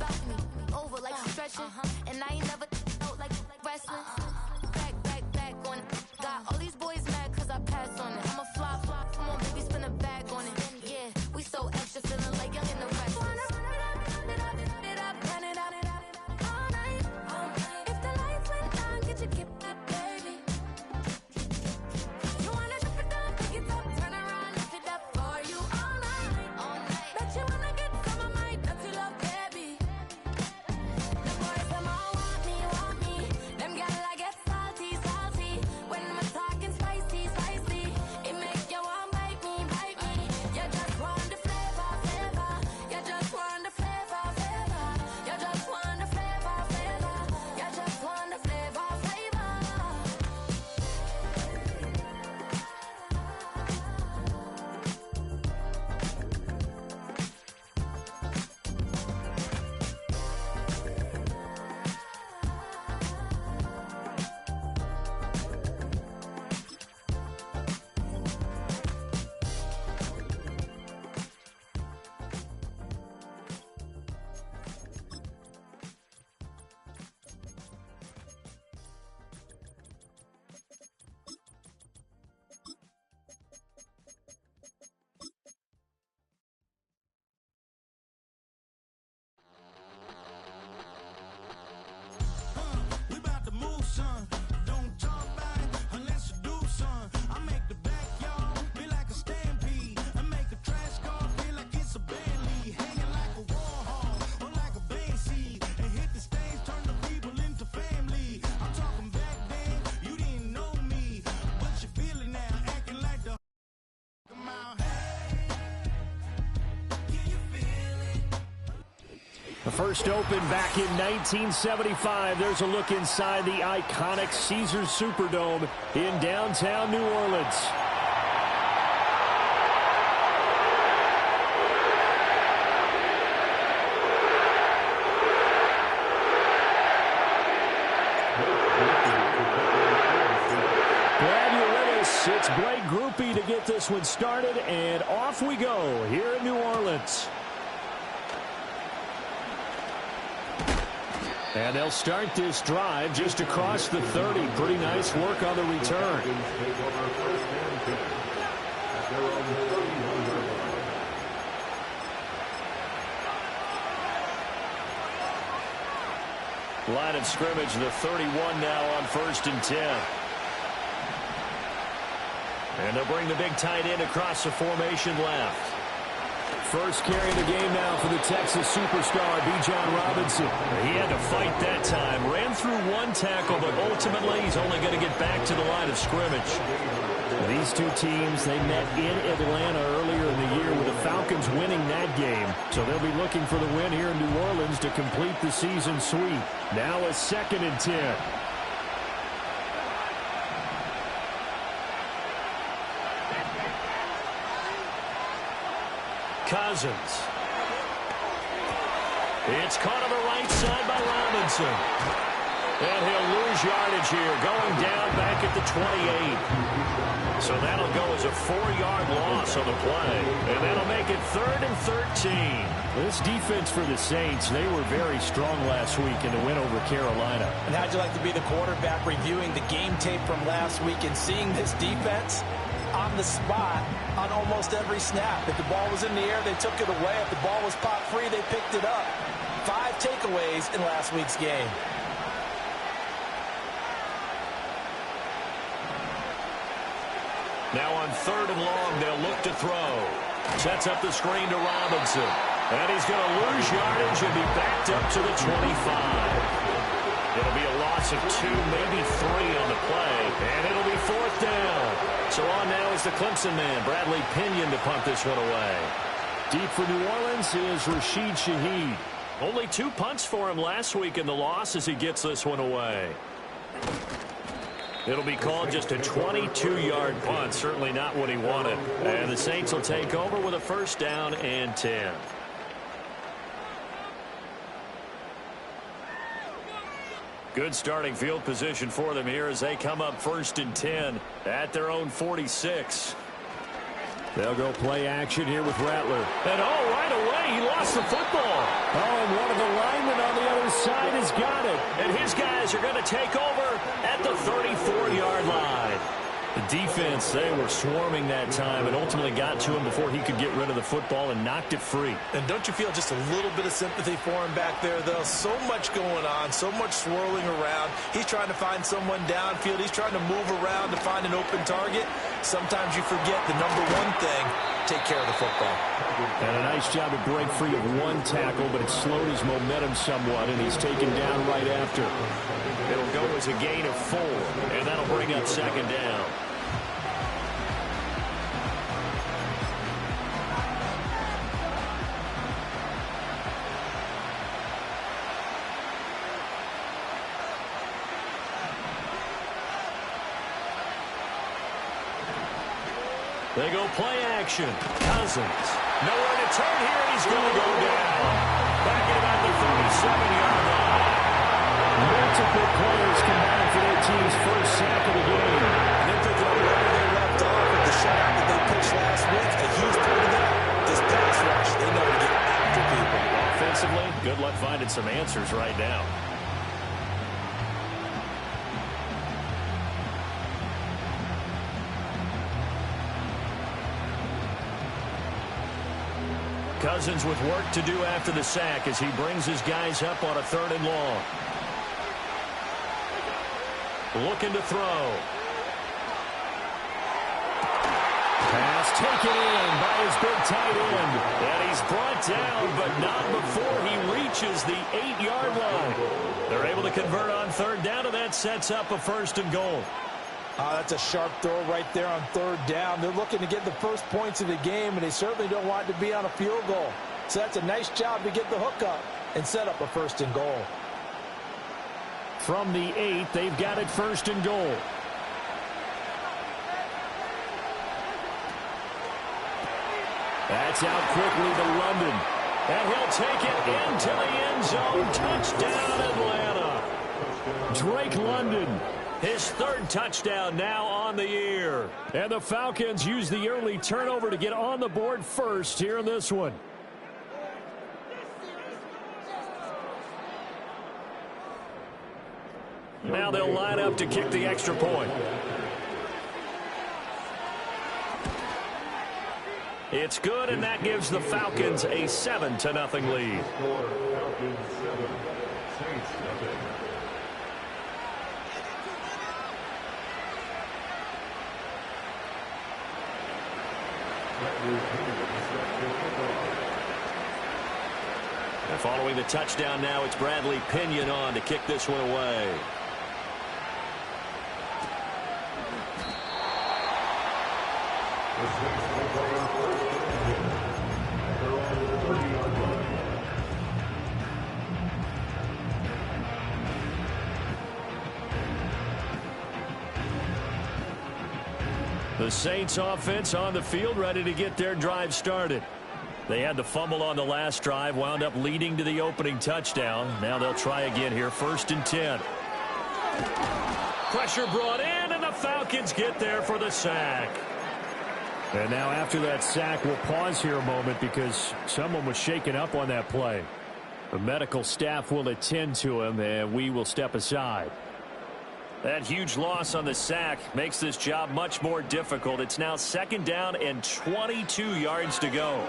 balcony, over like stretching, and I ain't never out like wrestling. Back on it. Got all these boys mad cause I passed on it. I'm a flop, come on baby, spin a bag on it. Yeah, we so extra, feeling like young in the rest. If the lights went down, get your kip up, baby. You wanna drop it down, pick it up, turn around, lift it up for you all night. Bet you wanna get some of my dirty love, baby. The boys them all want me. Them gyal I get salty. When we're talking spicy, it make you want bite me. You just want the flavor. You just want the flavor. You just want the flavor. You just want the flavor. We about to move, son. Don't talk about it unless you do, son. I make the backyard feel like a stampede. I make a trash car feel like it's a band lead. Hanging like a war hall or like a band seed. And hit the stage, turn the people into family. I'm talking back then, you didn't know me. But you feel it now, acting like the come out. Hey, can you feel it? The first opened back in 1975. There's a look inside the iconic Caesars Superdome in downtown New Orleans. Glad you're with us. It's Blake Groupie to get this one started, and off we go here in New Orleans. And they'll start this drive just across the 30. Pretty nice work on the return. Line of scrimmage, the 31 now on 1st and 10. And they'll bring the big tight end across the formation left. First carry of the game now for the Texas superstar, Bijan Robinson. He had to fight that time. Ran through one tackle, but ultimately he's only going to get back to the line of scrimmage. These two teams, they met in Atlanta earlier in the year with the Falcons winning that game. So they'll be looking for the win here in New Orleans to complete the season sweep. Now a 2nd and 10. Cousins. It's caught on the right side by Robinson. And he'll lose yardage here, going down back at the 28. So that'll go as a 4-yard loss on the play. And that'll make it 3rd and 13. This defense for the Saints, they were very strong last week in the win over Carolina. And how'd you like to be the quarterback reviewing the game tape from last week and seeing this defense on the spot on almost every snap? If the ball was in the air, they took it away. If the ball was pop free, they picked it up. 5 takeaways in last week's game. Now on 3rd and long, they'll look to throw. Sets up the screen to Robinson. And he's going to lose yardage and be backed up to the 25. It'll be a loss of 2, maybe 3 on the play. And it'll be 4th down. So on now is the Clemson man, Bradley Pinion, to punt this one away. Deep for New Orleans is Rashid Shaheed. Only 2 punts for him last week in the loss as he gets this one away. It'll be called just a 22-yard punt. Certainly not what he wanted. And the Saints will take over with a 1st down and 10. Good starting field position for them here as they come up 1st and 10 at their own 46. They'll go play action here with Rattler. And right away, he lost the football. And one of the linemen on the other side has got it. And his guys are going to take over at the 34-yard line. The defense, they were swarming that time and ultimately got to him before he could get rid of the football and knocked it free. And don't you feel just a little bit of sympathy for him back there, though? So much going on, so much swirling around. He's trying to find someone downfield. He's trying to move around to find an open target. Sometimes you forget the number one thing, take care of the football. And a nice job to break free of one tackle, but it slowed his momentum somewhat, and he's taken down right after. It'll go as a gain of 4, and that'll bring up second down. They go play action. Cousins. Nowhere to turn here, and he's going to go down. Back at about the 37-yard line. Multiple players combined for their team's first sack of the game. And they're picking up where they left off with the shutout that they pitched last week. A huge part of that, this pass rush. They know to get after people. Offensively, good luck finding some answers right now. Cousins with work to do after the sack as he brings his guys up on a 3rd and long. Looking to throw. Pass taken in by his big tight end. And he's brought down, but not before he reaches the 8-yard line. They're able to convert on 3rd down, and that sets up a 1st and goal. That's a sharp throw right there on 3rd down. They're looking to get the first points of the game, and they certainly don't want it to be on a field goal. So that's a nice job to get the hook up and set up a 1st and goal. From the 8, they've got it 1st and goal. That's out quickly to London. And he'll take it into the end zone. Touchdown, Atlanta. Drake London. His 3rd touchdown now on the year. And the Falcons use the early turnover to get on the board first here in this one. Now they'll line up to kick the extra point. It's good, and that gives the Falcons a 7-0 lead. And following the touchdown now, it's Bradley Pinion on to kick this one away. The Saints offense on the field, ready to get their drive started. They had the fumble on the last drive, wound up leading to the opening touchdown. Now they'll try again here, 1st and 10. Pressure brought in, and the Falcons get there for the sack. And now after that sack, we'll pause here a moment because someone was shaken up on that play. The medical staff will attend to him, and we will step aside. That huge loss on the sack makes this job much more difficult. It's now 2nd down and 22 yards to go.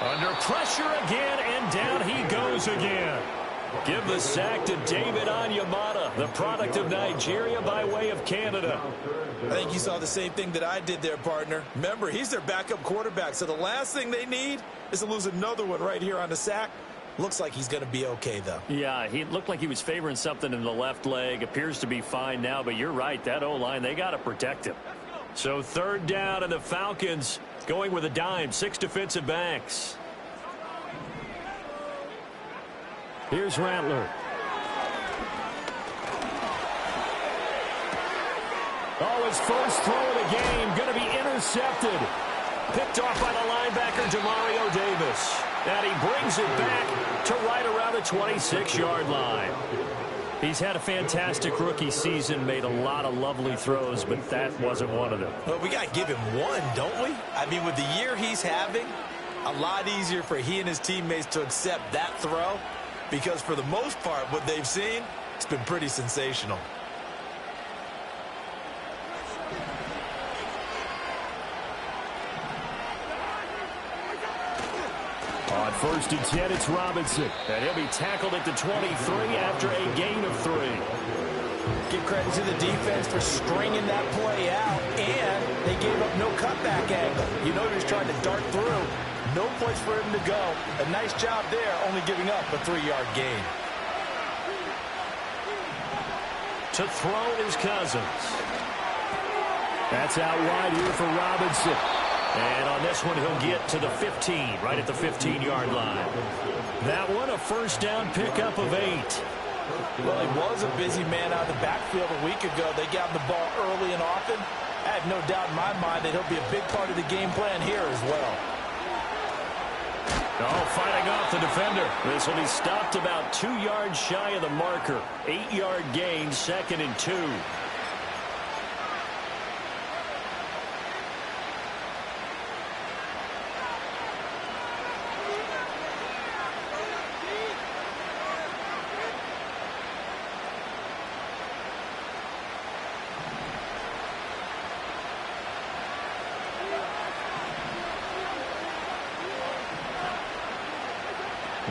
Under pressure again, and down he goes again. Give the sack to David Onyemata, the product of Nigeria by way of Canada. I think you saw the same thing that I did there, partner. Remember, he's their backup quarterback, so the last thing they need is to lose another one right here on the sack. Looks like he's going to be okay, though. Yeah, he looked like he was favoring something in the left leg. Appears to be fine now, but you're right. That O-line, they got to protect him. So 3rd down, and the Falcons going with a dime. 6 defensive backs. Here's Rattler. Oh, his first throw of the game going to be intercepted. Picked off by the linebacker, Demario Davis. And he brings it back to right around the 26-yard line. He's had a fantastic rookie season, made a lot of lovely throws, but that wasn't one of them. Well, we got to give him one, don't we? I mean, with the year he's having, a lot easier for he and his teammates to accept that throw because for the most part, what they've seen, it's been pretty sensational. On 1st and 10, it's Robinson. And he'll be tackled at the 23 after a gain of 3. Give credit to the defense for stringing that play out, and they gave up no cutback angle. You know, he was trying to dart through. No place for him to go. A nice job there, only giving up a 3-yard gain. To throw is Cousins. That's out wide here for Robinson. And on this one, he'll get to the 15, right at the 15-yard line. That one, a first down pickup of 8. Well, he was a busy man out of the backfield a week ago. They got him the ball early and often. I have no doubt in my mind that he'll be a big part of the game plan here as well. Oh, fighting off the defender. This will be stopped about 2 yards shy of the marker. 8-yard gain, 2nd and 2.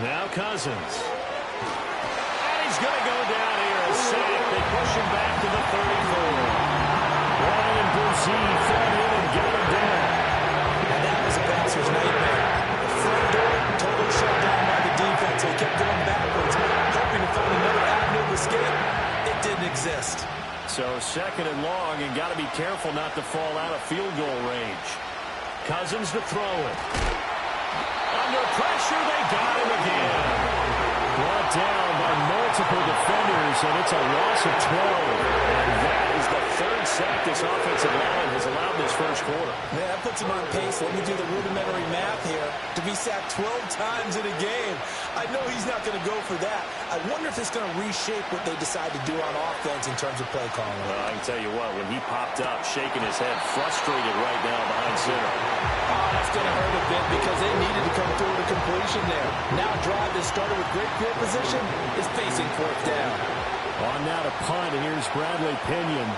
Now Cousins. And he's going to go down here. A sack. They push him back to the 34. Ryan Bouzie fell in and got him down. And that was a passer's nightmare. The front door totally shut down by the defense. They kept going backwards, hoping to find another avenue of escape. It didn't exist. So 2nd and long, and got to be careful not to fall out of field goal range. Cousins to throw it. Under pressure, they got him again. Brought down by multiple defenders, and it's a loss of 12. And that is the 3rd sack this offensive line has allowed this first quarter. Yeah, that puts him on pace. Let me do the rudimentary math here. To be sacked 12 times in a game, I know he's not going to go for that. I wonder if it's going to reshape what they decide to do on offense in terms of play calling. Well, I can tell you what, when he popped up, shaking his head, frustrated right now behind center. Oh, that's going to hurt a bit because they needed to come through to completion there. Now a drive that started with great field position is facing 4th down. On now to punt, and here's Bradley Pinion.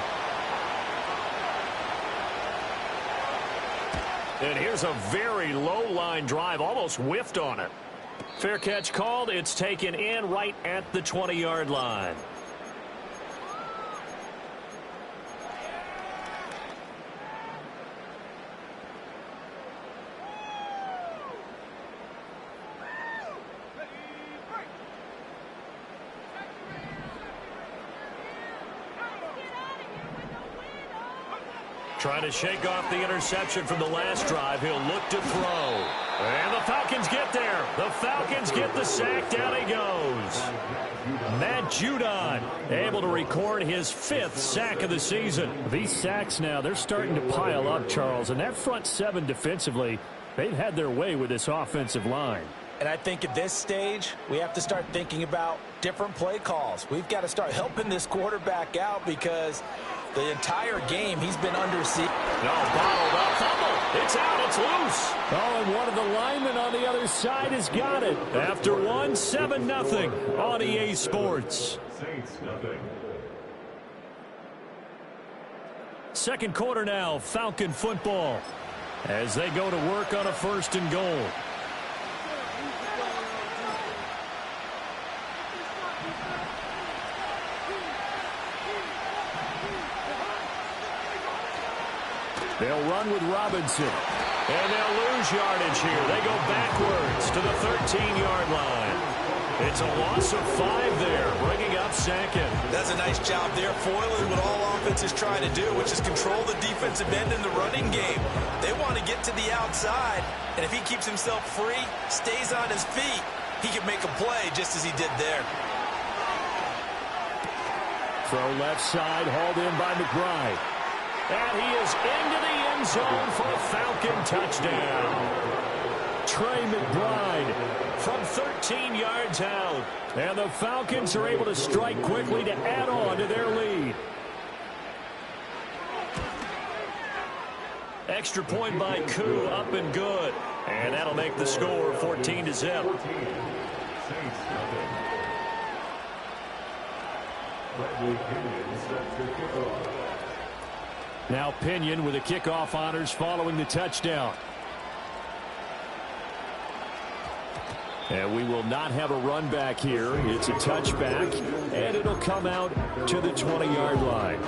And here's a very low-line drive, almost whiffed on it. Fair catch called. It's taken in right at the 20-yard line. Trying to shake off the interception from the last drive. He'll look to throw. And the Falcons get there. The Falcons get the sack. Down he goes. Matt Judon able to record his 5th sack of the season. These sacks now, they're starting to pile up, Charles. And that front 7 defensively, they've had their way with this offensive line. And I think at this stage, we have to start thinking about different play calls. We've got to start helping this quarterback out because the entire game he's been under siege. No, bottled up. Fumble. It's out. It's loose. Oh, and one of the linemen on the other side has got it. After 7-0 on EA Sports. Second quarter now, Falcon football, as they go to work on a 1st and goal. They'll run with Robinson. And they'll lose yardage here. They go backwards to the 13-yard line. It's a loss of 5 there, bringing up 2nd. That's a nice job there, foiling what all offenses try to do, which is control the defensive end in the running game. They want to get to the outside, and if he keeps himself free, stays on his feet, he can make a play just as he did there. Throw left side, hauled in by McBride. And he is into the end zone for a Falcon touchdown. Trey McBride from 13 yards out. And the Falcons are able to strike quickly to add on to their lead. Extra point by Koo, up and good. And that'll make the score 14-0. Now Pinion with the kickoff honors following the touchdown. And we will not have a run back here. It's a touchback, and it'll come out to the 20-yard line.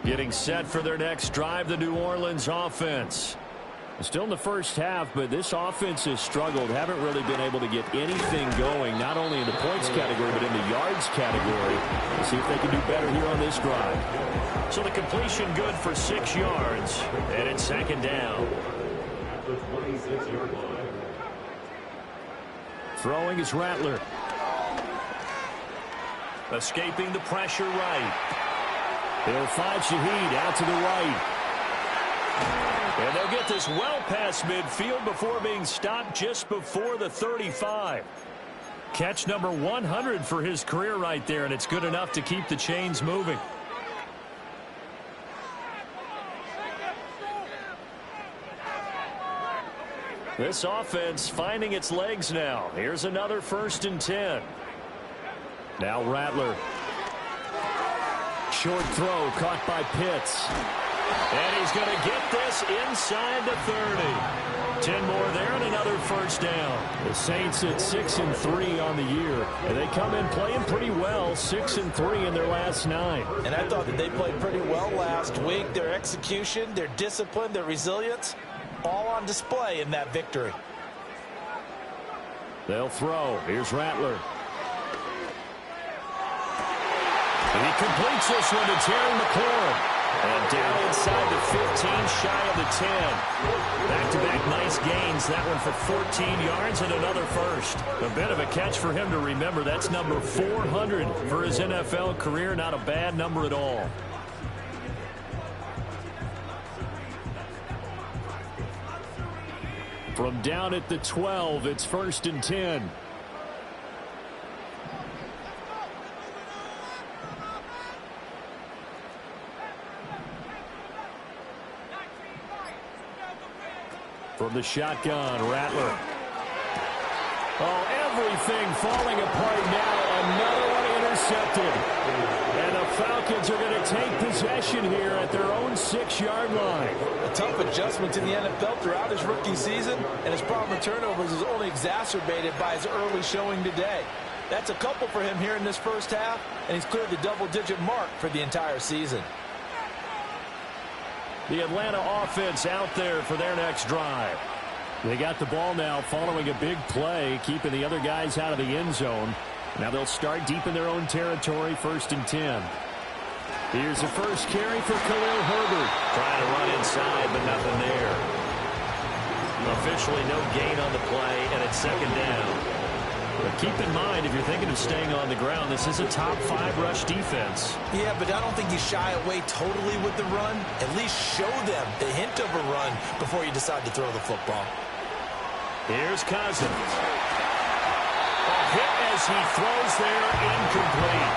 Getting set for their next drive, the New Orleans offense. Still in the first half, but this offense has struggled. Haven't really been able to get anything going, not only in the points category, but in the yards category. Let's see if they can do better here on this drive. So the completion good for 6 yards, and it's second down. The 26-yard line. Throwing is Rattler. Escaping the pressure right. They'll find Shaheed out to the right. And they'll get this well past midfield before being stopped just before the 35. Catch number 100 for his career right there, and it's good enough to keep the chains moving. This offense finding its legs now. Here's another 1st and 10. Now Rattler. Short throw caught by Pitts. And he's going to get this inside the 30. 10 more there and another 1st down. The Saints at 6-3 on the year. And they come in playing pretty well, 6-3 in their last 9. And I thought that they played pretty well last week. Their execution, their discipline, their resilience, all on display in that victory. They'll throw. Here's Rattler. And he completes this one to Terry McLaurin. And down inside the 15, shy of the 10. Back-to-back nice gains. That one for 14 yards and another 1st. A bit of a catch for him to remember. That's number 400 for his NFL career. Not a bad number at all. From down at the 12, it's 1st and 10. From the shotgun, Rattler. Oh, everything falling apart now. Another one intercepted. And the Falcons are going to take possession here at their own 6-yard line. A tough adjustment to the NFL throughout his rookie season, and his problem with turnovers is only exacerbated by his early showing today. That's a couple for him here in this first half, and he's cleared the double-digit mark for the entire season. The Atlanta offense out there for their next drive. They got the ball now following a big play, keeping the other guys out of the end zone. Now they'll start deep in their own territory, 1st and 10. Here's the first carry for Khalil Herbert. Trying to run inside, but nothing there. Officially no gain on the play, and it's second down. But keep in mind, if you're thinking of staying on the ground, this is a top 5 rush defense. Yeah, but I don't think you shy away totally with the run. At least show them the hint of a run before you decide to throw the football. Here's Cousins. A hit as he throws there, incomplete.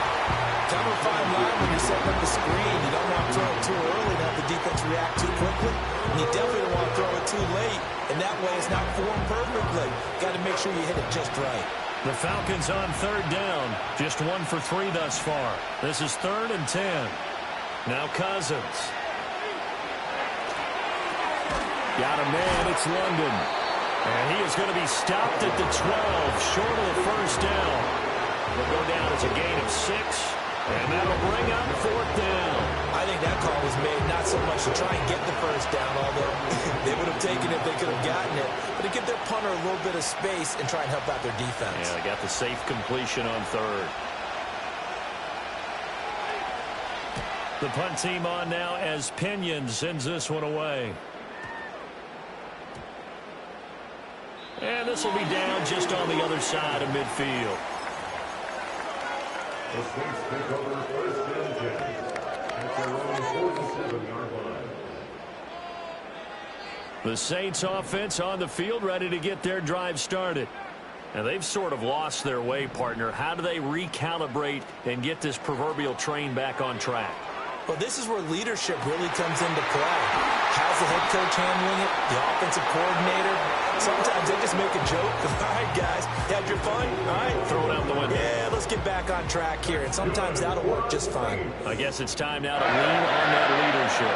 Cover 5 line when you're setting up the screen. You don't want to throw it too early to have the defense react too quickly. And you definitely don't want to throw it too late. And that way it's not formed perfectly. Got to make sure you hit it just right. The Falcons on 3rd down. Just 1 for 3 thus far. This is 3rd and 10. Now Cousins. Got a man. It's London. And he is going to be stopped at the 12, short of the 1st down. Will go down as a gain of 6. And that'll bring up 4th down. I think that call was made not so much to try and get the 1st down, although they would have taken it if they could have gotten it, but to give their punter a little bit of space and try and help out their defense. Yeah, they got the safe completion on 3rd. The punt team on now as Pinion sends this one away. And this will be down just on the other side of midfield. The Saints pick over 1st and 10 at their own 47-yard line. The Saints offense on the field, ready to get their drive started. And they've sort of lost their way, partner. How do they recalibrate and get this proverbial train back on track? Well, this is where leadership really comes into play. How's the head coach handling it? The offensive coordinator? Sometimes they just make a joke. All right, guys, had your fun? All right, Throw it out the window. Yeah, let's get back on track here. And sometimes that'll work just fine. I guess it's time now to lean on that leadership.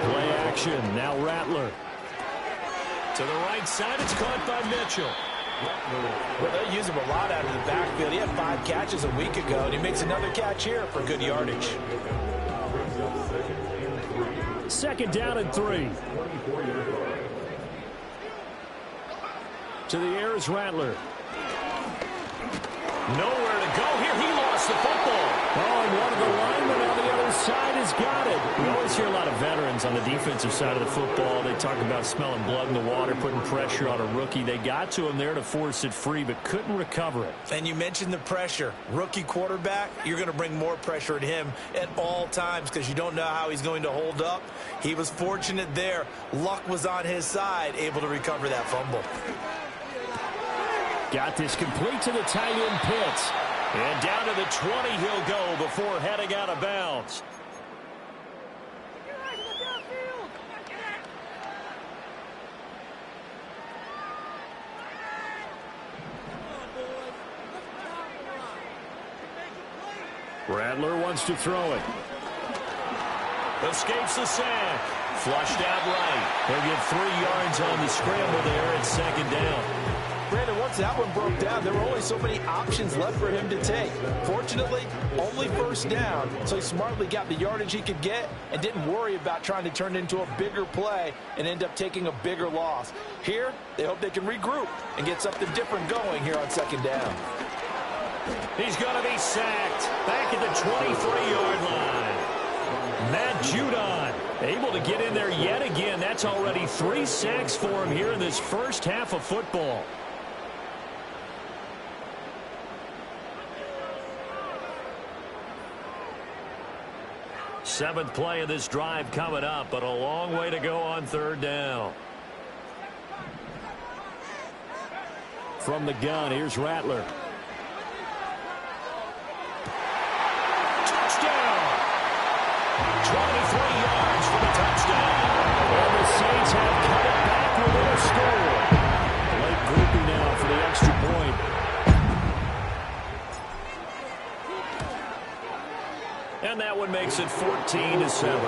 Play action. Now Rattler. To the right side, it's caught by Mitchell. Well, they use him a lot out of the backfield. He had 5 catches a week ago, and he makes another catch here for good yardage. Second down and 3. To the air is Rattler. Nowhere to go here. He lost the football. Oh, and one of the linemen on the other side has got it. We always hear a lot of veterans on the defensive side of the football. They talk about smelling blood in the water, putting pressure on a rookie. They got to him there to force it free, but couldn't recover it. And you mentioned the pressure. Rookie quarterback, you're going to bring more pressure at him at all times because you don't know how he's going to hold up. He was fortunate there. Luck was on his side, able to recover that fumble. Got this complete to the tight end Pitts. And down to the 20 he'll go before heading out of bounds. Rattler wants to throw it. Escapes the sack. Flushed out right. He'll get 3 yards on the scramble there at second down. Brandon, once that one broke down, there were only so many options left for him to take. Fortunately, only first down, so he smartly got the yardage he could get and didn't worry about trying to turn it into a bigger play and end up taking a bigger loss. Here, they hope they can regroup and get something different going here on second down. He's going to be sacked back at the 23-yard line. Matt Judon able to get in there yet again. That's already 3 sacks for him here in this first half of football. Seventh play of this drive coming up, but a long way to go on third down. From the gun, here's Rattler. Touchdown! 23 yards for the touchdown. And the Saints have cut it back with a score. Late grouping now for the extra point. And that one makes it 14-7.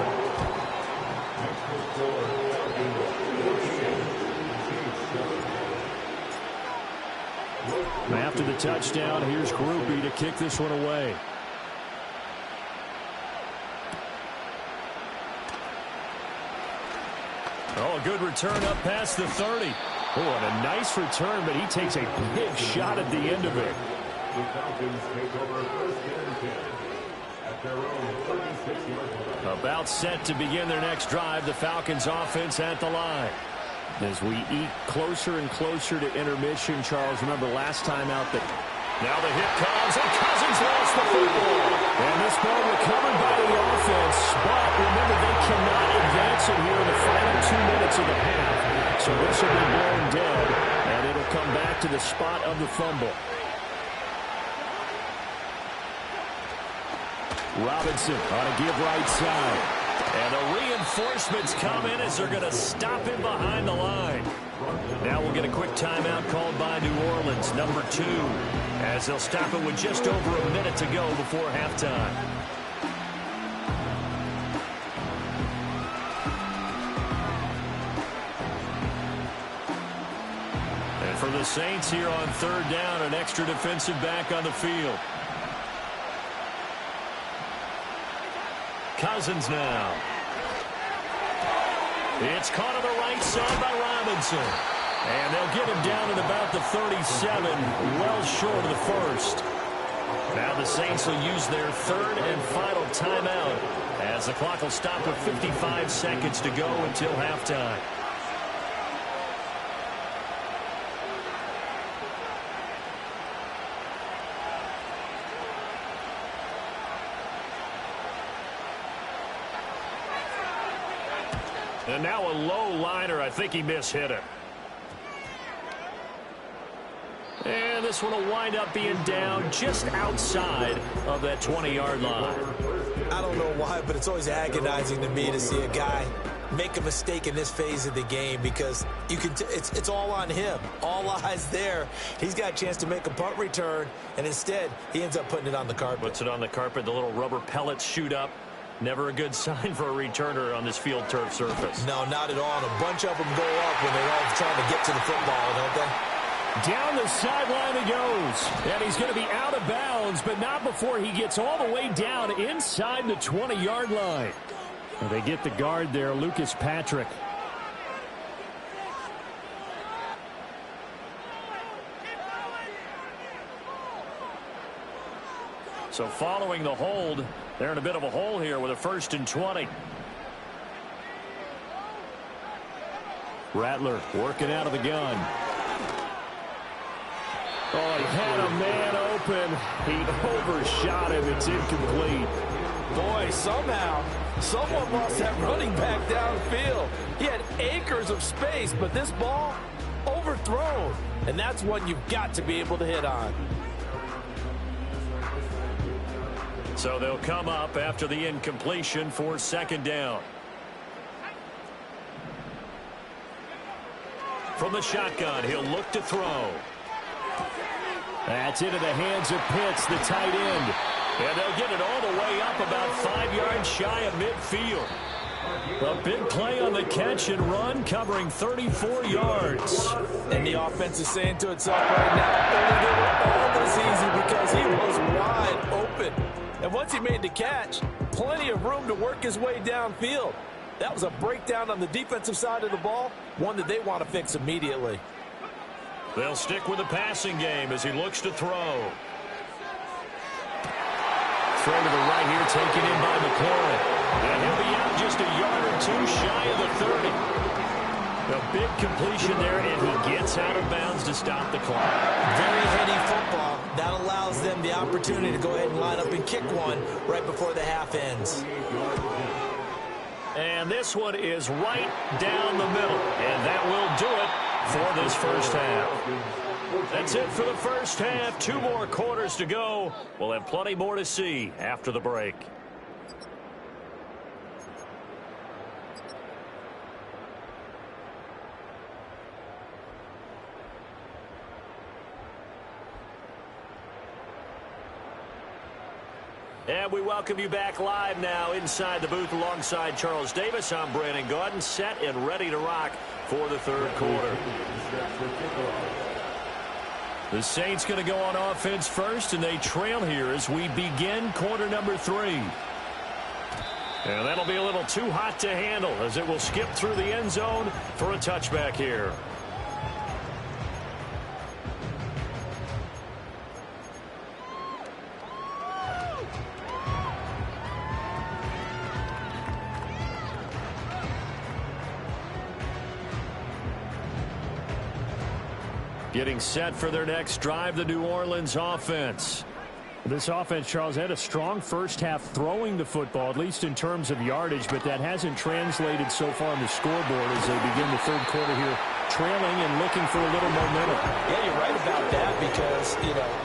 After the touchdown, here's Groupie to kick this one away. Oh, a good return up past the 30. Oh, and a nice return, but he takes a big shot at the end of it. The Falcons take over first and 10 at their own 36-yard line. About set to begin their next drive, the Falcons offense at the line. As we eat closer and closer to intermission, Charles, remember last time out that now the hit comes and Cousins lost the football. And this ball recovered by the offense, but remember they cannot advance it here in the final 2 minutes of the half. So this will be blown dead, and it'll come back to the spot of the fumble. Robinson on a give right side. And the reinforcements come in as they're going to stop him behind the line. Now we'll get a quick timeout called by New Orleans, number 2, as they'll stop it with just over a minute to go before halftime. And for the Saints here on third down, an extra defensive back on the field. Cousins now. It's caught on the right side by Robinson. And they'll get him down at about the 37, well short of the first. Now the Saints will use their third and final timeout as the clock will stop with 55 seconds to go until halftime. And now a low liner. I think he mishit it. And this one will wind up being down just outside of that 20-yard line. I don't know why, but it's always agonizing to me to see a guy make a mistake in this phase of the game, because you can it's all on him. All eyes there. He's got a chance to make a punt return, and instead he ends up putting it on the carpet. Puts it on the carpet. The little rubber pellets shoot up. Never a good sign for a returner on this field turf surface. No, not at all. And a bunch of them go up when they're all trying to get to the football, don't they? Down the sideline he goes. And he's going to be out of bounds, but not before he gets all the way down inside the 20-yard line. And they get the guard there, Lucas Patrick. So following the hold, they're in a bit of a hole here with a 1st and 20. Rattler working out of the gun. Oh, he had a man open. He overshot him. It's incomplete. Boy, somehow, someone lost that running back downfield. He had acres of space, but this ball overthrown. And that's one you've got to be able to hit on. So they'll come up after the incompletion for 2nd down. From the shotgun, he'll look to throw. That's into the hands of Pitts, the tight end. And they'll get it all the way up about 5 yards shy of midfield. A big play on the catch and run, covering 34 yards. And the offense is saying to itself right now, only did it all this easy because he was wide open. And once he made the catch, plenty of room to work his way downfield. That was a breakdown on the defensive side of the ball, one that they want to fix immediately. They'll stick with the passing game as he looks to throw. Throw to the right here, taken in by McLaurin. And he'll be out just a yard or two shy of the 30. A big completion there, and he gets out of bounds to stop the clock. Very heady football. That allows them the opportunity to go ahead and line up and kick one right before the half ends. And this one is right down the middle. And that will do it for this first half. That's it for the first half. 2 more quarters to go. We'll have plenty more to see after the break. And we welcome you back live now inside the booth alongside Charles Davis. I'm Brandon Gaudin, set and ready to rock for the 3rd quarter. The Saints going to go on offense first, and they trail here as we begin quarter number 3. And that'll be a little too hot to handle as it will skip through the end zone for a touchback here. Getting set for their next drive, the New Orleans offense. This offense, Charles, had a strong first half throwing the football, at least in terms of yardage, but that hasn't translated so far on the scoreboard as they begin the 3rd quarter here, trailing and looking for a little momentum. Yeah, you're right about that because,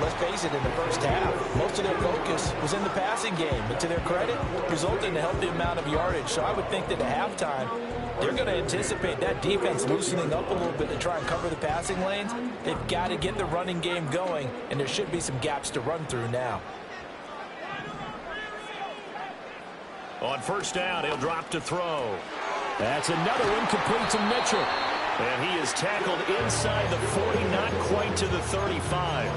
let's face it, in the first half, most of their focus was in the passing game. But to their credit, resulted in a healthy amount of yardage. So I would think that at halftime, they're going to anticipate that defense loosening up a little bit to try and cover the passing lanes. They've got to get the running game going, and there should be some gaps to run through now. On 1st down, he'll drop to throw. That's another incomplete to Mitchell. And he is tackled inside the 40, not quite to the 35.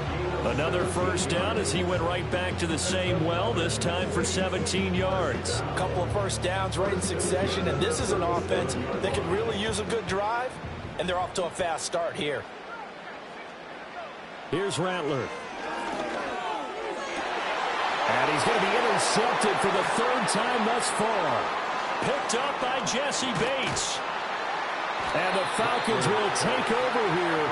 Another 1st down as he went right back to the same well, this time for 17 yards. A couple of 1st downs right in succession, and this is an offense that can really use a good drive, and they're off to a fast start here. Here's Rattler. And he's going to be intercepted for the 3rd time thus far. Picked up by Jesse Bates. And the Falcons will take over here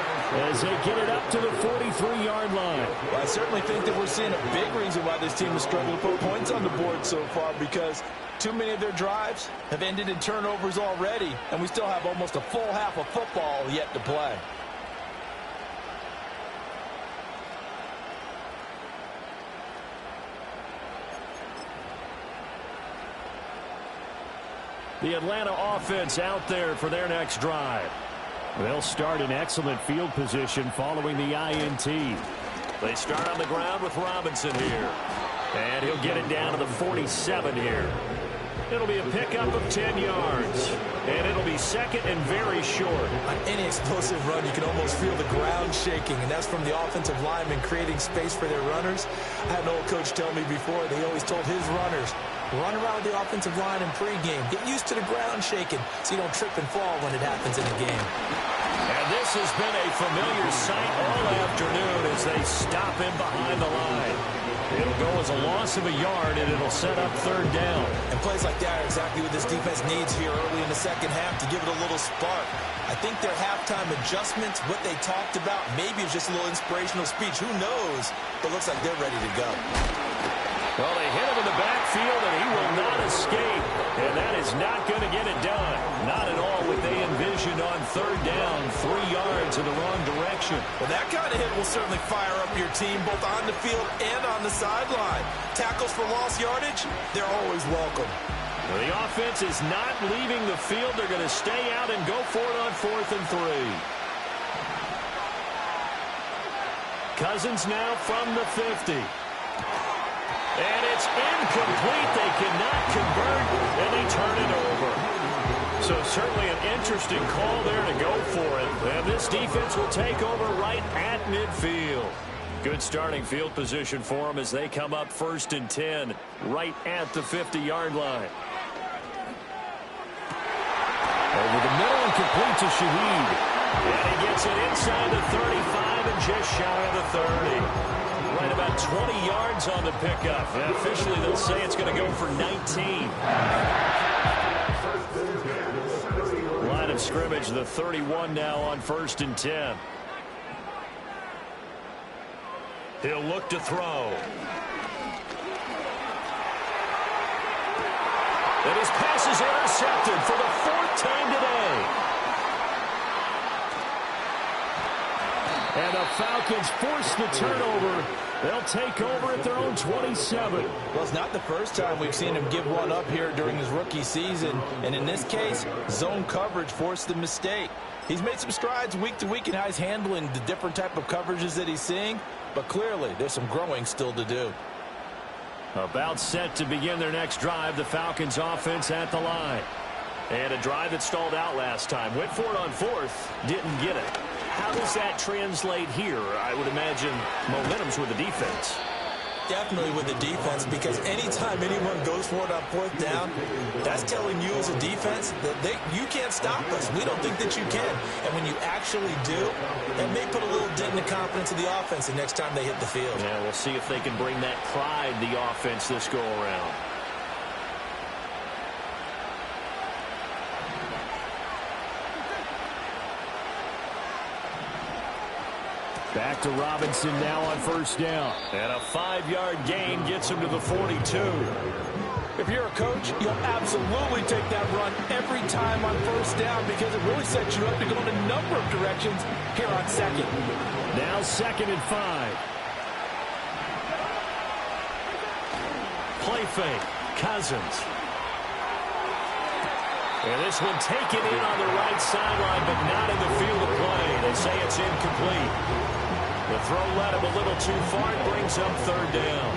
as they get it up to the 43-yard line. Well, I certainly think that we're seeing a big reason why this team has struggled to put points on the board so far, because too many of their drives have ended in turnovers already, and we still have almost a full half of football yet to play. The Atlanta offense out there for their next drive. They'll start in excellent field position following the INT. They start on the ground with Robinson here. And he'll get it down to the 47 here. It'll be a pickup of 10 yards. And it'll be second and very short. On any explosive run, you can almost feel the ground shaking, and that's from the offensive linemen creating space for their runners. I had an old coach tell me before, they always told his runners, run around the offensive line in pregame. Get used to the ground shaking so you don't trip and fall when it happens in the game. And this has been a familiar sight all afternoon as they stop him behind the line. It'll go as a loss of a yard, and it'll set up third down. And plays like that are exactly what this defense needs here early in the second half to give it a little spark. I think their halftime adjustments, what they talked about, maybe it's just a little inspirational speech. Who knows? But looks like they're ready to go. Well, they hit him in the backfield, and he will not escape. And that is not going to get it done. Not at all what they envisioned on third down, 3 yards in the wrong direction. Well, that kind of hit will certainly fire up your team, both on the field and on the sideline. Tackles for lost yardage, they're always welcome. Well, the offense is not leaving the field. They're going to stay out and go for it on 4th and 3. Cousins now from the 50. And it's incomplete. They cannot convert, and they turn it over. So certainly an interesting call there to go for it. And this defense will take over right at midfield. Good starting field position for them as they come up 1st and 10, right at the 50-yard line. Over the middle and complete to Shaheed. And he gets it inside the 35 and just shy of the 30. Right about 20 yards on the pickup. And officially, they'll say it's going to go for 19. Line of scrimmage, the 31 now on 1st and 10. He'll look to throw. And his pass is intercepted for the 4th time today. And the Falcons force the turnover. They'll take over at their own 27. Well, it's not the first time we've seen him give one up here during his rookie season. And in this case, zone coverage forced the mistake. He's made some strides week to week in how he's handling the different type of coverages that he's seeing. But clearly, there's some growing still to do. About set to begin their next drive, the Falcons offense at the line. And a drive that stalled out last time. Went for it on 4th, didn't get it. How does that translate here? I would imagine momentum's with the defense. Definitely with the defense, because anytime anyone goes for it on 4th down, that's telling you as a defense that you can't stop us. We don't think that you can. And when you actually do, it may put a little dent in the confidence of the offense the next time they hit the field. Yeah, we'll see if they can bring that pride, the offense, this go-around. Back to Robinson now on 1st down. And a 5-yard gain gets him to the 42. If you're a coach, you'll absolutely take that run every time on 1st down because it really sets you up to go in a number of directions here on 2nd. Now 2nd and 5. Play fake. Cousins. And this one taken in on the right sideline, but not in the field of play. They say it's incomplete. The throw led him a little too far. It brings up 3rd down.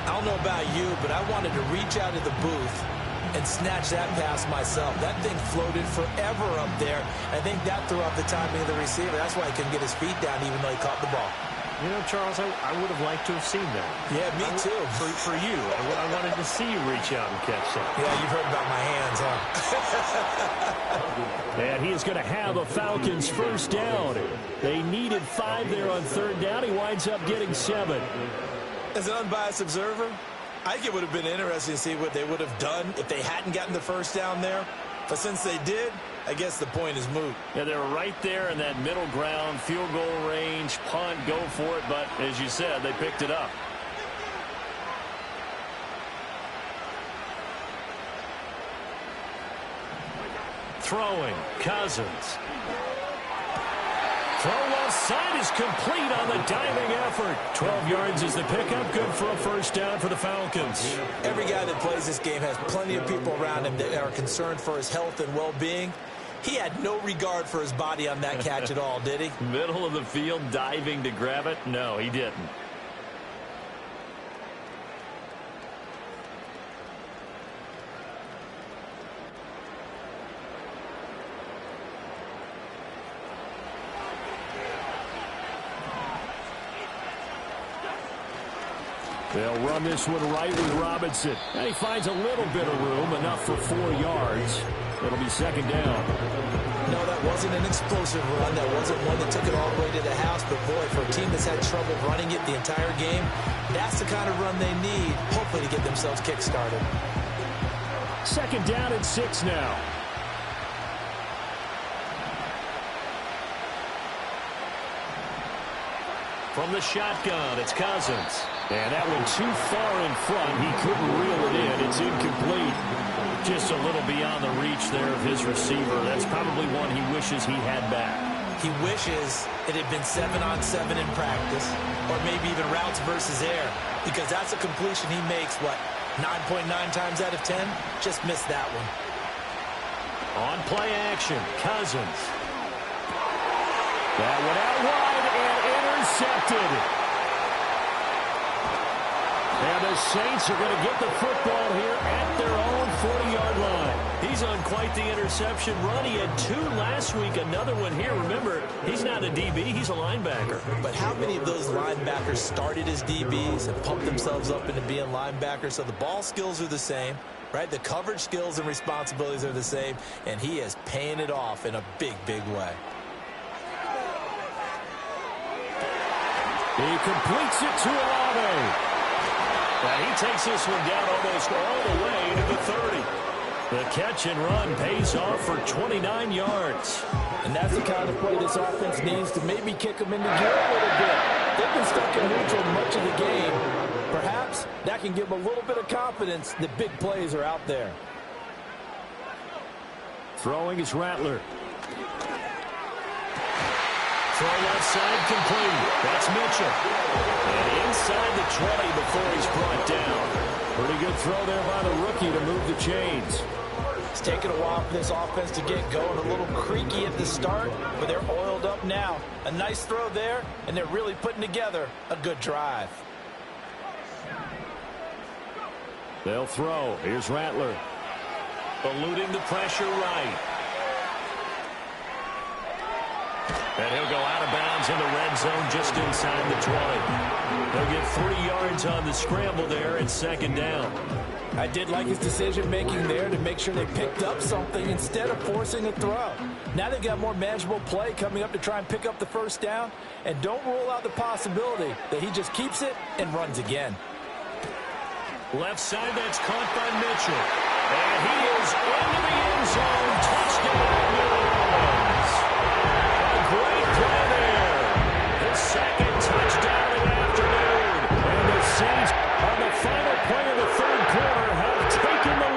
I don't know about you, but I wanted to reach out of the booth and snatch that pass myself. That thing floated forever up there. I think that threw off the timing of the receiver. That's why he couldn't get his feet down even though he caught the ball. You know, Charles, I would have liked to have seen that. Yeah, me too. For you. I wanted to see you reach out and catch that. Yeah, you've heard about my hands, huh? And he is going to have a Falcons 1st down. They needed 5 there on 3rd down. He winds up getting 7. As an unbiased observer, I think it would have been interesting to see what they would have done if they hadn't gotten the 1st down there. But since they did, I guess the point is moot. Yeah, they were right there in that middle ground, field goal range, punt, go for it. But as you said, they picked it up. Throwing, Cousins. Throw left side is complete on the diving effort. 12 yards is the pickup. Good for a first down for the Falcons. Every guy that plays this game has plenty of people around him that are concerned for his health and well-being. He had no regard for his body on that catch at all, did he? Middle of the field, diving to grab it? No, he didn't. They'll run this one right with Robinson. And he finds a little bit of room, enough for 4 yards. It'll be second down. No, that wasn't an explosive run. That wasn't one that took it all the way to the house. But, boy, for a team that's had trouble running it the entire game, that's the kind of run they need, hopefully, to get themselves kick-started. Second down and 6 now. From the shotgun, it's Cousins. And that went too far in front. He couldn't reel it in. It's incomplete. Just a little beyond the reach there of his receiver. That's probably one he wishes he had back. He wishes it had been 7-on-7 in practice, or maybe even routes versus air, because that's a completion he makes, 9.9 times out of 10? Just missed that one. On play action, Cousins. That went out wide and intercepted. And the Saints are going to get the football here at their own 40-yard line. He's on quite the interception run. He had 2 last week, another one here. Remember, he's not a DB, he's a linebacker. But how many of those linebackers started as DBs and pumped themselves up into being linebackers? So the ball skills are the same, right? The coverage skills and responsibilities are the same, and he is paying it off in a big, big way. He completes it to Olave. And he takes this one down almost all the way to the 30. The catch and run pays off for 29 yards. And that's the kind of play this offense needs to maybe kick them into gear a little bit. They've been stuck in neutral much of the game. Perhaps that can give them a little bit of confidence that big plays are out there. Throwing is Rattler. Throw left side complete. That's Mitchell. And inside the 20 before he's brought down. Pretty good throw there by the rookie to move the chains. It's taken a while for this offense to get going. A little creaky at the start, but they're oiled up now. A nice throw there, and they're really putting together a good drive. They'll throw. Here's Rattler. Eluding the pressure right. And he'll go out of bounds in the red zone just inside the 20. They'll get 3 yards on the scramble there at second down. I did like his decision-making there to make sure they picked up something instead of forcing a throw. Now they've got more manageable play coming up to try and pick up the first down. And don't rule out the possibility that he just keeps it and runs again. Left side, that's caught by Mitchell. And he is into the end zone. Touchdown, New Orleans. A great play there. The second touchdown of the afternoon. And the Saints, on the final play of the third quarter, have taken the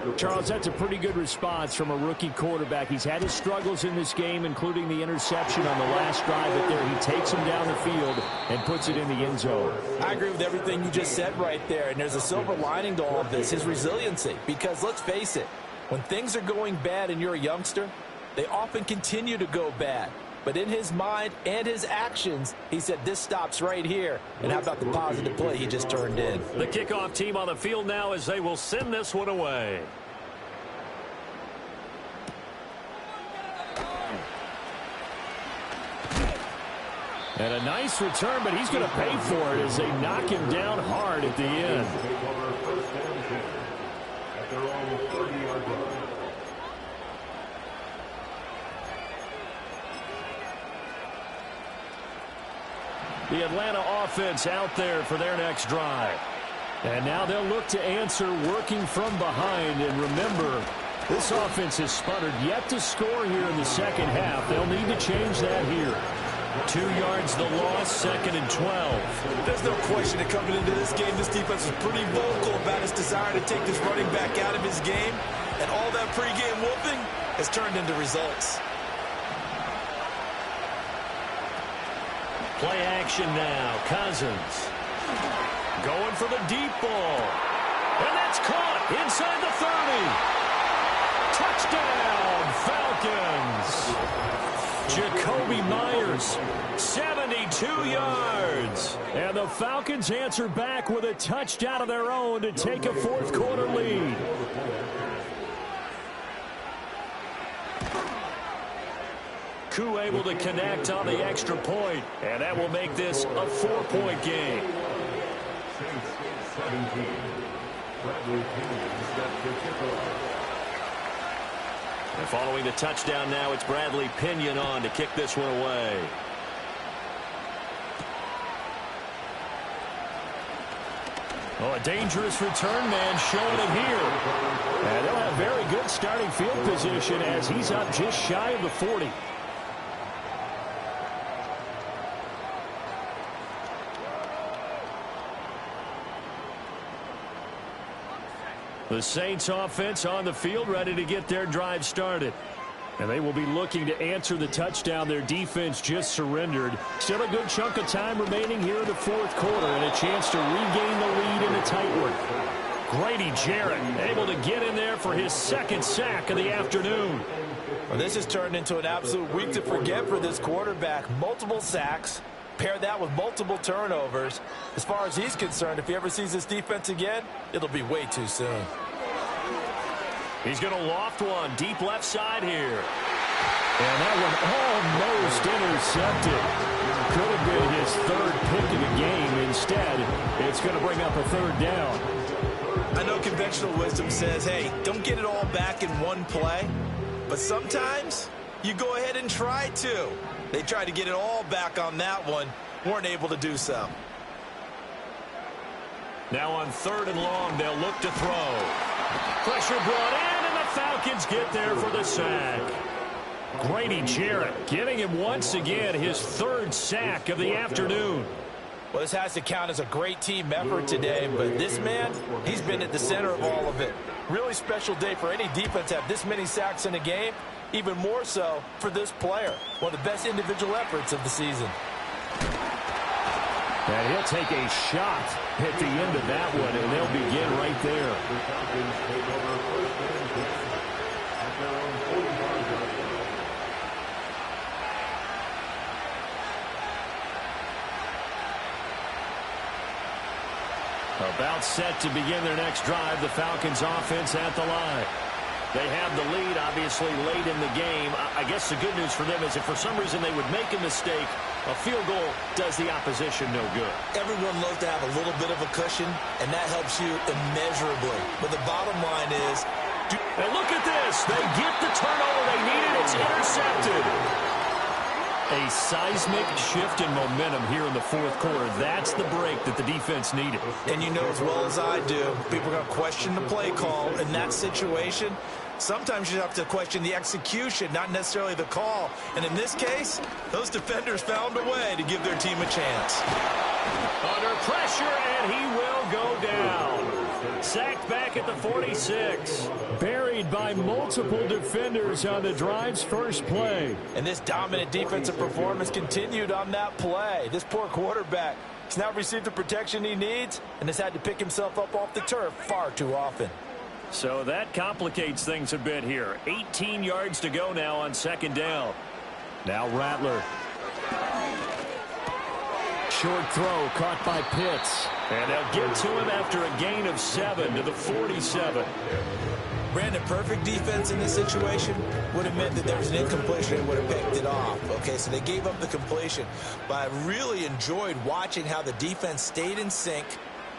lead. Charles, that's a pretty good response from a rookie quarterback. He's had his struggles in this game, including the interception on the last drive, but there he takes him down the field and puts it in the end zone. I agree with everything you just said right there, and there's a silver lining to all of this, his resiliency. Because let's face it, when things are going bad and you're a youngster, they often continue to go bad. But in his mind and his actions, he said this stops right here. And how about the positive play he just turned in? The kickoff team on the field now as they will send this one away. And a nice return, but he's going to pay for it as they knock him down hard at the end. The Atlanta offense out there for their next drive. And now they'll look to answer working from behind. And remember, this offense has sputtered yet to score here in the second half. They'll need to change that here. 2 yards the loss, 2nd and 12. There's no question that coming into this game, this defense was pretty vocal about its desire to take this running back out of his game. And all that pregame whooping has turned into results. Play action now. Cousins going for the deep ball. And that's caught inside the 30. Touchdown, Falcons. Jacoby Myers, 72 yards. And the Falcons answer back with a touchdown of their own to take a fourth-quarter lead. Koo able to connect on the extra point, and that will make this a 4-point game. And following the touchdown now, it's Bradley Pinion on to kick this one away. Oh, a dangerous return man showing it here. And they'll have very good starting field position as he's up just shy of the 40. The Saints offense on the field ready to get their drive started. And they will be looking to answer the touchdown their defense just surrendered. Still a good chunk of time remaining here in the fourth quarter and a chance to regain the lead in a tight one. Grady Jarrett able to get in there for his 2nd sack of the afternoon. Well, this has turned into an absolute week to forget for this quarterback. Multiple sacks. Pair that with multiple turnovers. As far as he's concerned, if he ever sees this defense again, it'll be way too soon. He's going to loft one deep left side here. And that one almost intercepted. Could have been his 3rd pick of the game. Instead, it's going to bring up a 3rd down. I know conventional wisdom says, hey, don't get it all back in one play. But sometimes you go ahead and try to. They tried to get it all back on that one. Weren't able to do so. Now on 3rd and long, they'll look to throw. Pressure brought in, and the Falcons get there for the sack. Grady Jarrett giving him once again his 3rd sack of the afternoon. Well, this has to count as a great team effort today, but this man, he's been at the center of all of it. Really special day for any defense to have this many sacks in a game. Even more so for this player. One of the best individual efforts of the season. And he'll take a shot at the end of that one, and they'll begin right there. About set to begin their next drive, the Falcons offense at the line. They have the lead, obviously, late in the game. I guess the good news for them is if for some reason they would make a mistake, a field goal does the opposition no good. Everyone loves to have a little bit of a cushion, and that helps you immeasurably. But the bottom line is... And look at this. They get the turnover they needed. It's intercepted. A seismic shift in momentum here in the fourth quarter. That's the break that the defense needed. And you know as well as I do, people are going to question the play call in that situation. Sometimes you have to question the execution, not necessarily the call. And in this case, those defenders found a way to give their team a chance. Under pressure, and he will go down. Sacked back at the 46. Buried by multiple defenders on the drive's first play. And this dominant defensive performance continued on that play. This poor quarterback has now received the protection he needs and has had to pick himself up off the turf far too often. So that complicates things a bit here. 18 yards to go now on 2nd down. Now Rattler. Short throw caught by Pitts. And they'll get to him after a gain of 7 to the 47. Brandon, perfect defense in this situation would have meant that there was an incompletion and would have picked it off. Okay, so they gave up the completion. But I really enjoyed watching how the defense stayed in sync,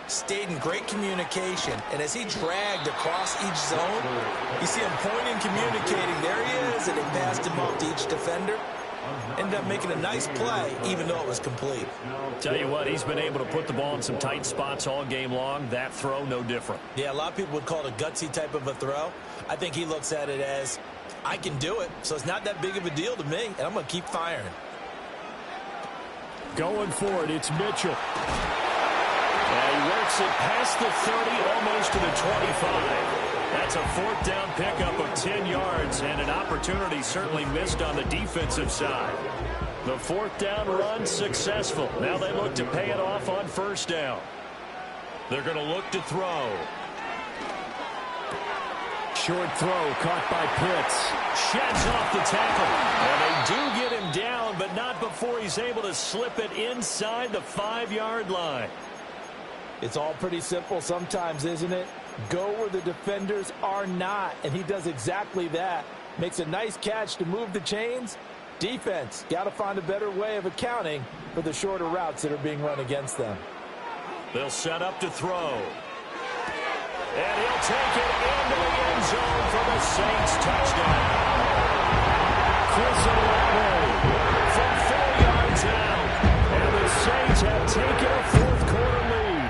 stayed in great communication, and as he dragged across each zone, you see him pointing, communicating. There he is, and they passed him off to each defender. Ended up making a nice play, even though it was complete. Tell you what, he's been able to put the ball in some tight spots all game long. That throw, no different. Yeah, a lot of people would call it a gutsy type of a throw. I think he looks at it as, I can do it, so it's not that big of a deal to me, and I'm going to keep firing. Going for it, it's Mitchell. And he works it past the 30, almost to the 25. That's a fourth down pickup of 10 yards, and an opportunity certainly missed on the defensive side. The fourth down run successful. Now they look to pay it off on first down. They're going to look to throw. Short throw caught by Pitts. Sheds off the tackle. And they do get him down, but not before he's able to slip it inside the 5-yard line. It's all pretty simple sometimes, isn't it? Go where the defenders are not, and he does exactly that. Makes a nice catch to move the chains. Defense, got to find a better way of accounting for the shorter routes that are being run against them. They'll set up to throw. And he'll take it into the end zone for the Saints touchdown. Chris Olave from 4 yards out. And the Saints have taken a fourth-quarter lead.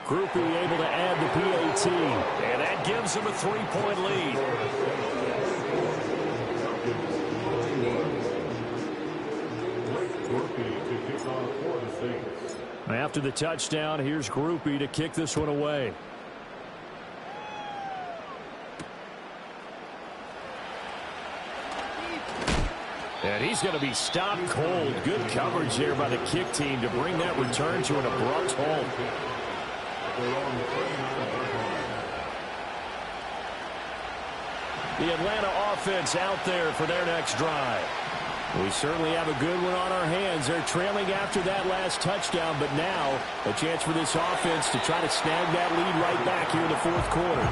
Groupie able to add the PAT. And that gives them a 3-point lead. After the touchdown, here's Groupie to kick this one away. And he's going to be stopped cold. Good coverage there by the kick team to bring that return to an abrupt halt. The Atlanta offense out there for their next drive. We certainly have a good one on our hands. They're trailing after that last touchdown, but now a chance for this offense to try to snag that lead right back here in the fourth quarter.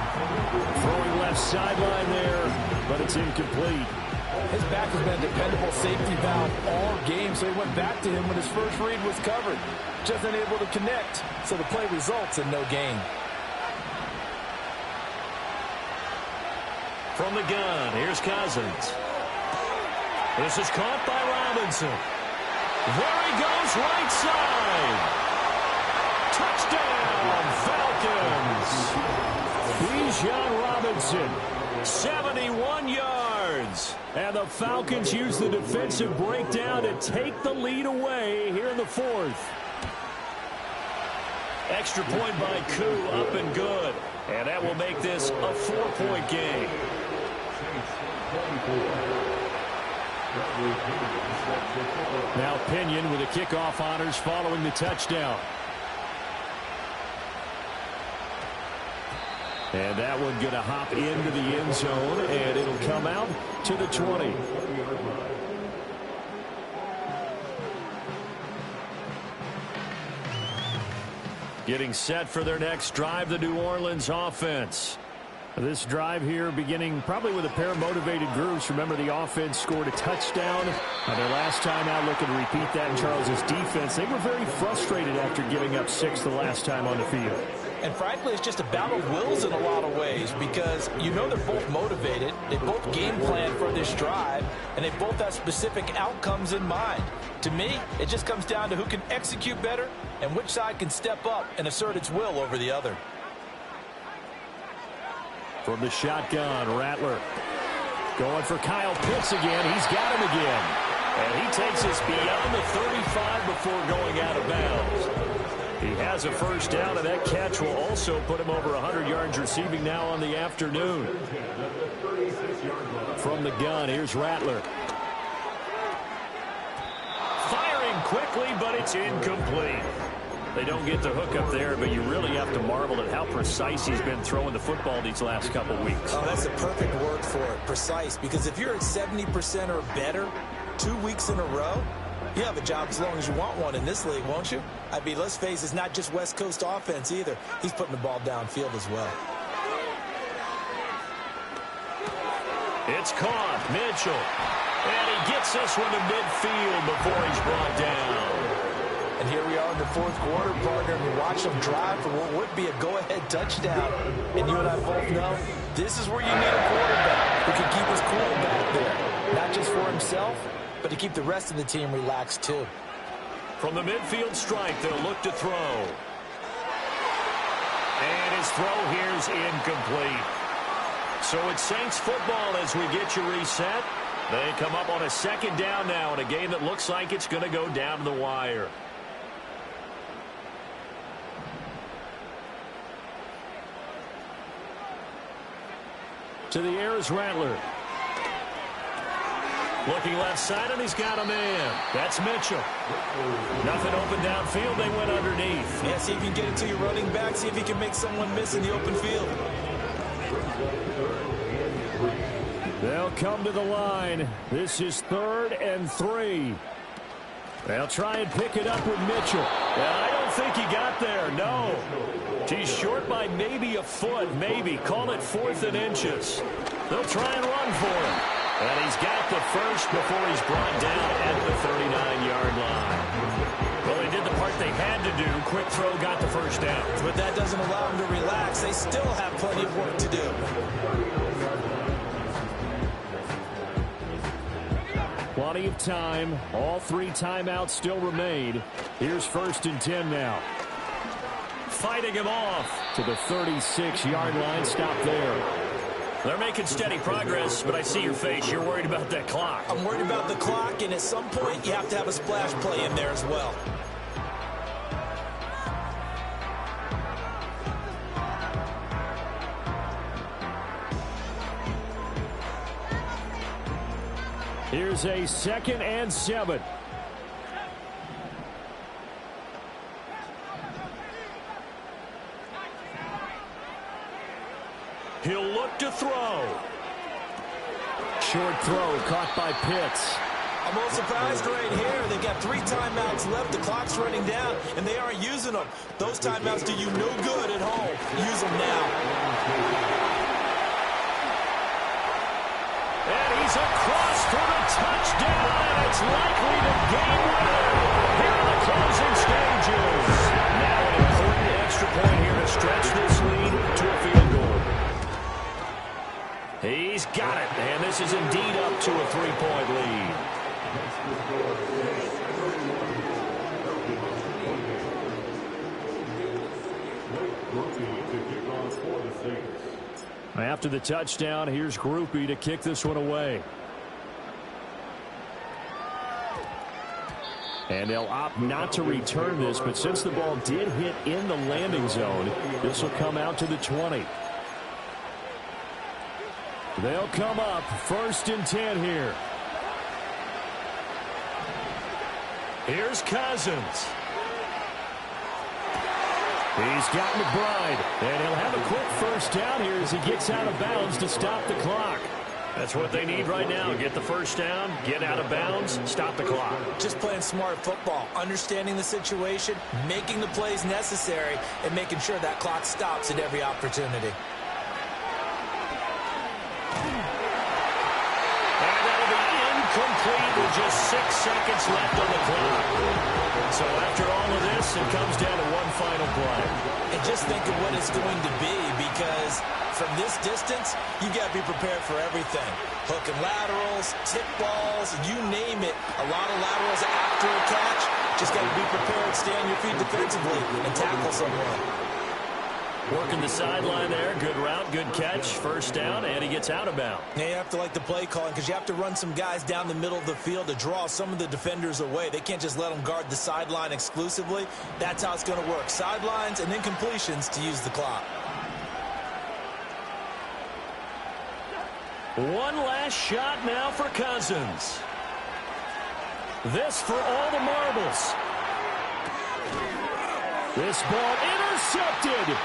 Throwing left sideline there, but it's incomplete. His back has been a dependable safety valve all game, so he went back to him when his first read was covered. Just unable to connect, so the play results in no gain. From the gun, here's Cousins. This is caught by Robinson. There he goes, right side. Touchdown, Falcons. Bijan Robinson, 71 yards. And the Falcons use the defensive breakdown to take the lead away here in the fourth. Extra point by Koo, up and good. And that will make this a 4-point game. Now Pinion with the kickoff honors following the touchdown. And that one going to hop into the end zone, and it'll come out to the 20. Getting set for their next drive, the New Orleans offense. This drive here beginning probably with a pair of motivated groups. Remember, the offense scored a touchdown their last time out. Looking to repeat that in Charles's defense. They were very frustrated after giving up 6 the last time on the field. And frankly, it's just a battle of wills in a lot of ways, because you know they're both motivated. They both game plan for this drive, and they both have specific outcomes in mind. To me, it just comes down to who can execute better and which side can step up and assert its will over the other. From the shotgun, Rattler going for Kyle Pitts again. He's got him again. And he takes us beyond the 35 before going out of bounds. He has a first down, and that catch will also put him over 100 yards receiving now on the afternoon. From the gun, here's Rattler. Firing quickly, but it's incomplete. They don't get the hook up there, but you really have to marvel at how precise he's been throwing the football these last couple weeks. Oh, that's the perfect word for it, precise, because if you're at 70% or better 2 weeks in a row, you have a job as long as you want one in this league, won't you? I mean, let's face it, it's not just West Coast offense either. He's putting the ball downfield as well. It's caught, Mitchell. And he gets this one to midfield before he's brought down. And here we are in the fourth quarter, partner, and we watch them drive for what would be a go-ahead touchdown. And you and I both know this is where you need a quarterback who can keep his cool back there. Not just for himself, but to keep the rest of the team relaxed too. From the midfield stripe, they'll look to throw. And his throw here's incomplete. So it's Saints football as we get you reset. They come up on a second down now in a game that looks like it's going to go down to the wire. To the air is Rattler. Looking left side, and he's got a man. That's Mitchell. Nothing open downfield. They went underneath. Yeah, see if you can get it to your running back. See if you can make someone miss in the open field. They'll come to the line. This is 3rd and 3. They'll try and pick it up with Mitchell. I don't think he got there. No. He's short by maybe a foot, maybe. Call it 4th and inches. They'll try and run for him. And he's got the first before he's brought down at the 39-yard line. Well, they did the part they had to do. Quick throw got the first down. But that doesn't allow them to relax. They still have plenty of work to do. Plenty of time. All 3 timeouts still remain. Here's 1st and 10 now. Fighting him off to the 36-yard line. Stop there. They're making steady progress, but I see your face. You're worried about that clock. I'm worried about the clock, and at some point, you have to have a splash play in there as well. Here's a 2nd and 7. He'll look to throw. Short throw caught by Pitts. I'm a little surprised right here. They've got 3 timeouts left. The clock's running down, and they aren't using them. Those timeouts do you no good at home. Use them now. And he's across for the touchdown, and it's likely the game winner here in the closing stages. Now an important extra point here to stretch this lead to a field goal. He's got it, and this is indeed up to a 3-point lead. After the touchdown, here's Groupie to kick this one away. And they'll opt not to return this, but since the ball did hit in the landing zone, this will come out to the 20. They'll come up 1st and 10 here. Here's Cousins. He's got McBride, and he'll have a quick first down here as he gets out of bounds to stop the clock. That's what they need right now. Get the first down, get out of bounds, stop the clock. Just playing smart football, understanding the situation, making the plays necessary, and making sure that clock stops at every opportunity. And that'll be incomplete with just 6 seconds left on the clock. So after all of this, it comes down to one final play. And just think of what it's going to be, because from this distance, you got to be prepared for everything. Hook and laterals, tip balls, you name it. A lot of laterals after a catch. Just got to be prepared, stay on your feet defensively, and tackle someone. Working the sideline there. Good route, good catch. First down, and he gets out of bounds. Now you have to like the play calling, because you have to run some guys down the middle of the field to draw some of the defenders away. They can't just let them guard the sideline exclusively. That's how it's going to work. Sidelines and then completions to use the clock. One last shot now for Cousins. This for all the marbles. This ball intercepted.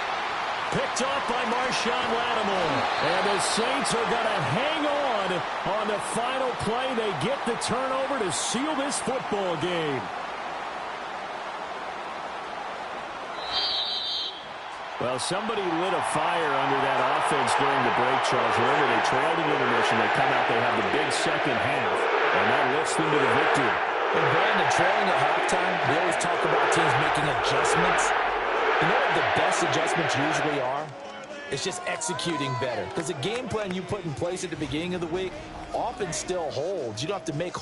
Picked off by Marshawn Lattimore. And the Saints are going to hang on the final play. They get the turnover to seal this football game. Well, somebody lit a fire under that offense during the break, Charles. Remember, they trailed in intermission. They come out, they have the big second half, and that lifts them to the victory. And Brandon, trailing at halftime, we always talk about teams making adjustments. You know what the best adjustments usually are? It's just executing better. Because the game plan you put in place at the beginning of the week often still holds. You don't have to make